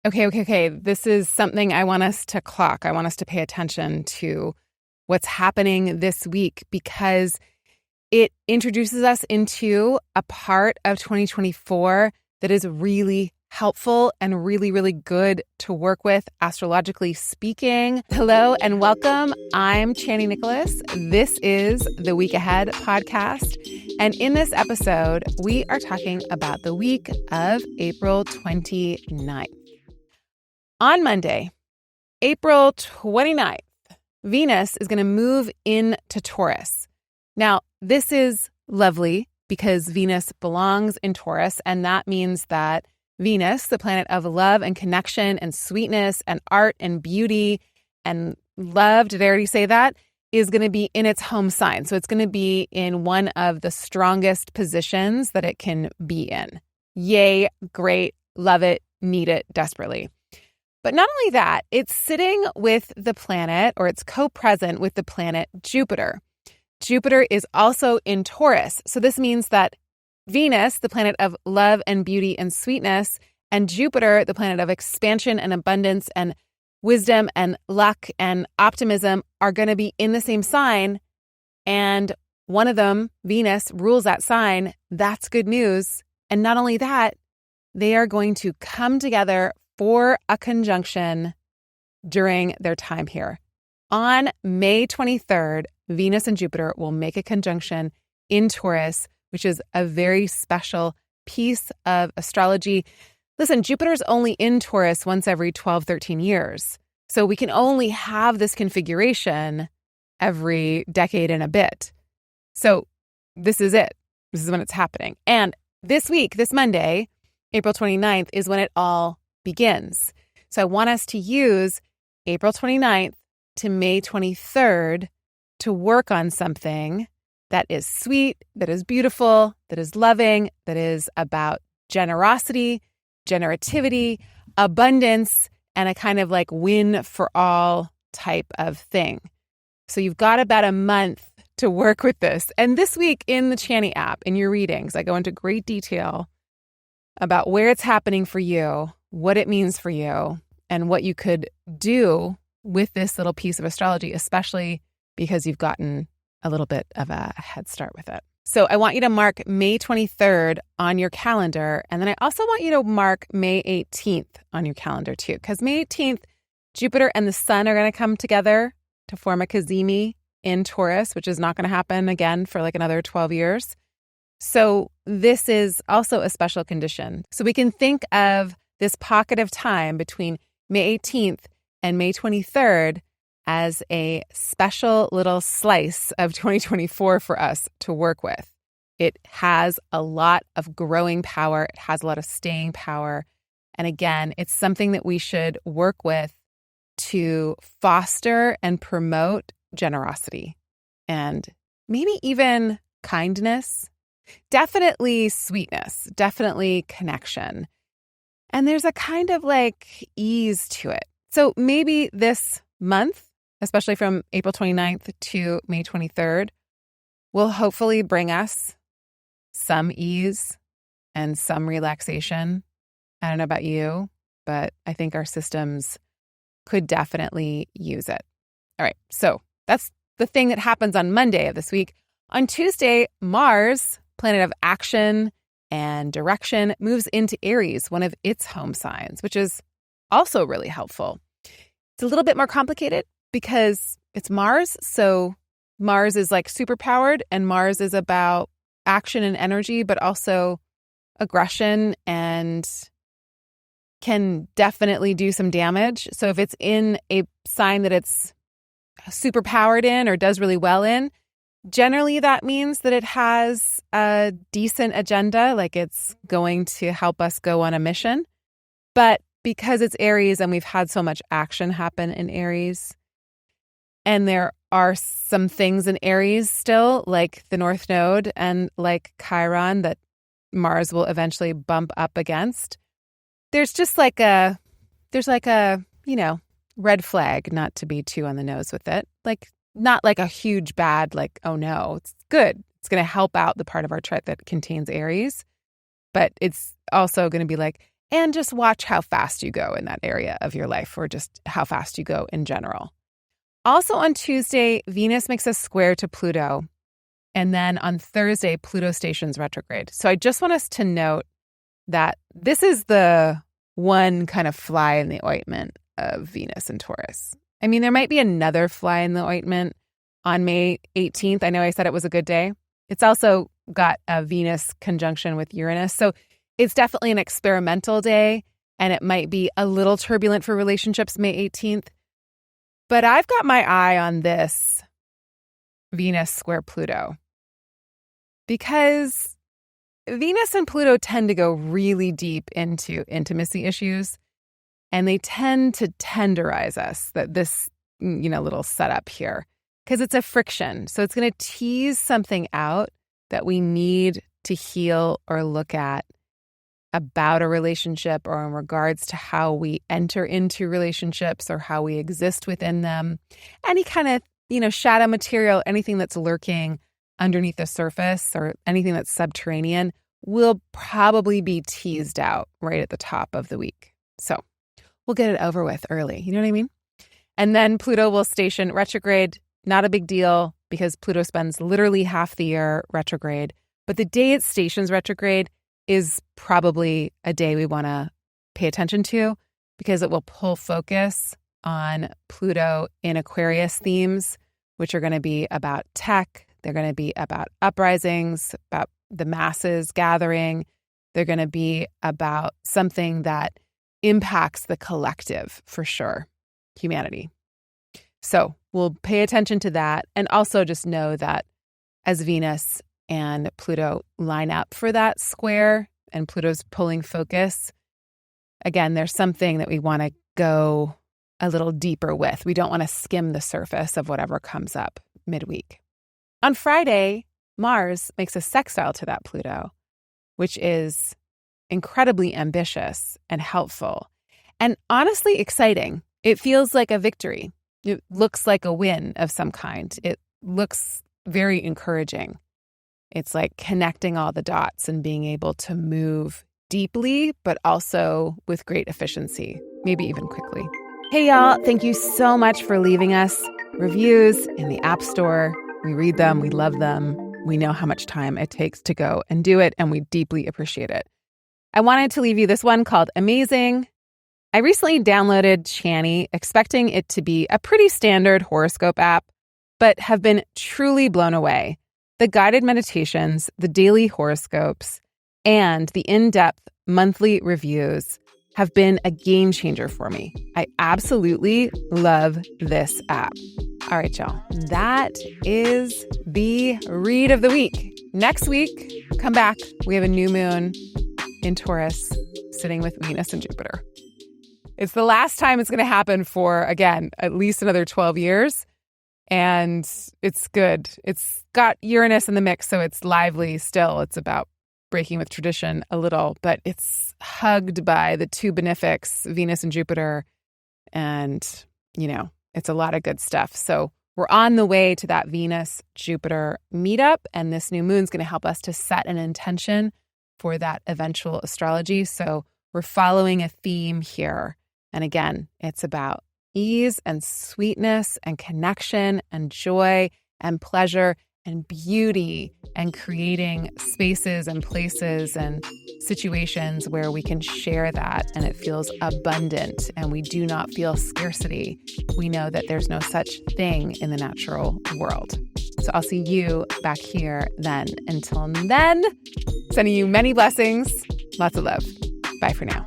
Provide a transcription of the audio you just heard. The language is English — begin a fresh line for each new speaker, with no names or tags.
Okay. This is something I want us to clock. I want us to pay attention to what's happening this week because it introduces us into a part of 2024 that is really helpful and really, really good to work with, astrologically speaking. Hello and welcome. I'm Chani Nicholas. This is the Week Ahead podcast. And in this episode, we are talking about the week of April 29th. On Monday, April 29th, Venus is going to move into Taurus. Now, this is lovely because Venus belongs in Taurus, and that means that Venus, the planet of love and connection and sweetness and art and beauty and love, did I already say that? Is going to be in its home sign. So it's going to be in one of the strongest positions that it can be in. Yay, great, love it, need it desperately. But not only that, it's sitting with the planet, or it's co-present with the planet Jupiter. Jupiter is also in Taurus. So this means that Venus, the planet of love and beauty and sweetness, and Jupiter, the planet of expansion and abundance and wisdom and luck and optimism, are going to be in the same sign. And one of them, Venus, rules that sign. That's good news. And not only that, they are going to come together for a conjunction during their time here. On May 23rd, Venus and Jupiter will make a conjunction in Taurus, which is a very special piece of astrology. Listen, Jupiter's only in Taurus once every 12, 13 years. So we can only have this configuration every decade and a bit. So this is it. This is when it's happening. And this week, this Monday, April 29th, is when it all begins. So I want us to use April 29th to May 23rd to work on something that is sweet, that is beautiful, that is loving, that is about generosity, generativity, abundance, and a kind of like win for all type of thing. So you've got about a month to work with this. And this week in the Chani app, in your readings, I go into great detail about where it's happening for you, what it means for you, and what you could do with this little piece of astrology, especially because you've gotten a little bit of a head start with it. So I want you to mark May 23rd on your calendar. And then I also want you to mark May 18th on your calendar too, because May 18th, Jupiter and the sun are going to come together to form a cazimi in Taurus, which is not going to happen again for like another 12 years. So this is also a special condition. So we can think of this pocket of time between May 18th and May 23rd as a special little slice of 2024 for us to work with. It has a lot of growing power. It has a lot of staying power. And again, it's something that we should work with to foster and promote generosity and maybe even kindness, definitely sweetness, definitely connection. And there's a kind of like ease to it. So maybe this month, especially from April 29th to May 23rd, will hopefully bring us some ease and some relaxation. I don't know about you, but I think our systems could definitely use it. All right, so that's the thing that happens on Monday of this week. On Tuesday, Mars, planet of action and direction, moves into Aries, one of its home signs, which is also really helpful. It's a little bit more complicated because it's Mars. So Mars is like superpowered, and Mars is about action and energy, but also aggression and can definitely do some damage. So if it's in a sign that it's superpowered in or does really well in, generally that means that it has a decent agenda, like it's going to help us go on a mission. But because it's Aries and we've had so much action happen in Aries, and there are some things in Aries still, like the North Node and like Chiron, that Mars will eventually bump up against. There's just like a, red flag, not to be too on the nose with it. Like, not like a huge bad, like, oh no, it's good. It's going to help out the part of our chart that contains Aries. But it's also going to be like, And just watch how fast you go in that area of your life, or just how fast you go in general. Also on Tuesday, Venus makes a square to Pluto. And then on Thursday, Pluto stations retrograde. So I just want us to note that this is the one kind of fly in the ointment of Venus and Taurus. I mean, there might be another fly in the ointment on May 18th. I know I said it was a good day. It's also got a Venus conjunction with Uranus. So it's definitely an experimental day, and it might be a little turbulent for relationships May 18th. But I've got my eye on this Venus square Pluto because Venus and Pluto tend to go really deep into intimacy issues, and they tend to tenderize us, that this, little setup here, because it's a friction. So it's going to tease something out that we need to heal or look at about a relationship, or in regards to how we enter into relationships or how we exist within them. Any kind of, shadow material, anything that's lurking underneath the surface or anything that's subterranean will probably be teased out right at the top of the week. So we'll get it over with early. You know what I mean? And then Pluto will station retrograde. Not a big deal because Pluto spends literally half the year retrograde. But the day it stations retrograde is probably a day we want to pay attention to, because it will pull focus on Pluto in Aquarius themes, which are going to be about tech. They're going to be about uprisings, about the masses gathering. They're going to be about something that impacts the collective, for sure, humanity. So we'll pay attention to that. And also just know that as Venus and Pluto line up for that square and Pluto's pulling focus, again, there's something that we want to go a little deeper with. We don't want to skim the surface of whatever comes up midweek. On Friday, Mars makes a sextile to that Pluto, which is incredibly ambitious and helpful and honestly exciting. It feels like a victory. It looks like a win of some kind. It looks very encouraging. It's like connecting all the dots and being able to move deeply, but also with great efficiency, maybe even quickly. Hey, y'all. Thank you so much for leaving us reviews in the App Store. We read them. We love them. We know how much time it takes to go and do it, and we deeply appreciate it. I wanted to leave you this one called Amazing. I recently downloaded Chani, expecting it to be a pretty standard horoscope app, but have been truly blown away. The guided meditations, the daily horoscopes, and the in-depth monthly reviews have been a game changer for me. I absolutely love this app. All right, y'all. That is the read of the week. Next week, come back. We have a new moon in Taurus sitting with Venus and Jupiter. It's the last time it's going to happen for, again, at least another 12 years. And it's good. It's got Uranus in the mix, so it's lively still. It's about breaking with tradition a little, but it's hugged by the two benefics, Venus and Jupiter. And, it's a lot of good stuff. So we're on the way to that Venus-Jupiter meetup, and this new moon's going to help us to set an intention for that eventual astrology. So we're following a theme here. And again, it's about ease and sweetness and connection and joy and pleasure and beauty, and creating spaces and places and situations where we can share that and it feels abundant and we do not feel scarcity. We know that there's no such thing in the natural world. So I'll see you back here then. Until then, sending you many blessings, lots of love. Bye for now.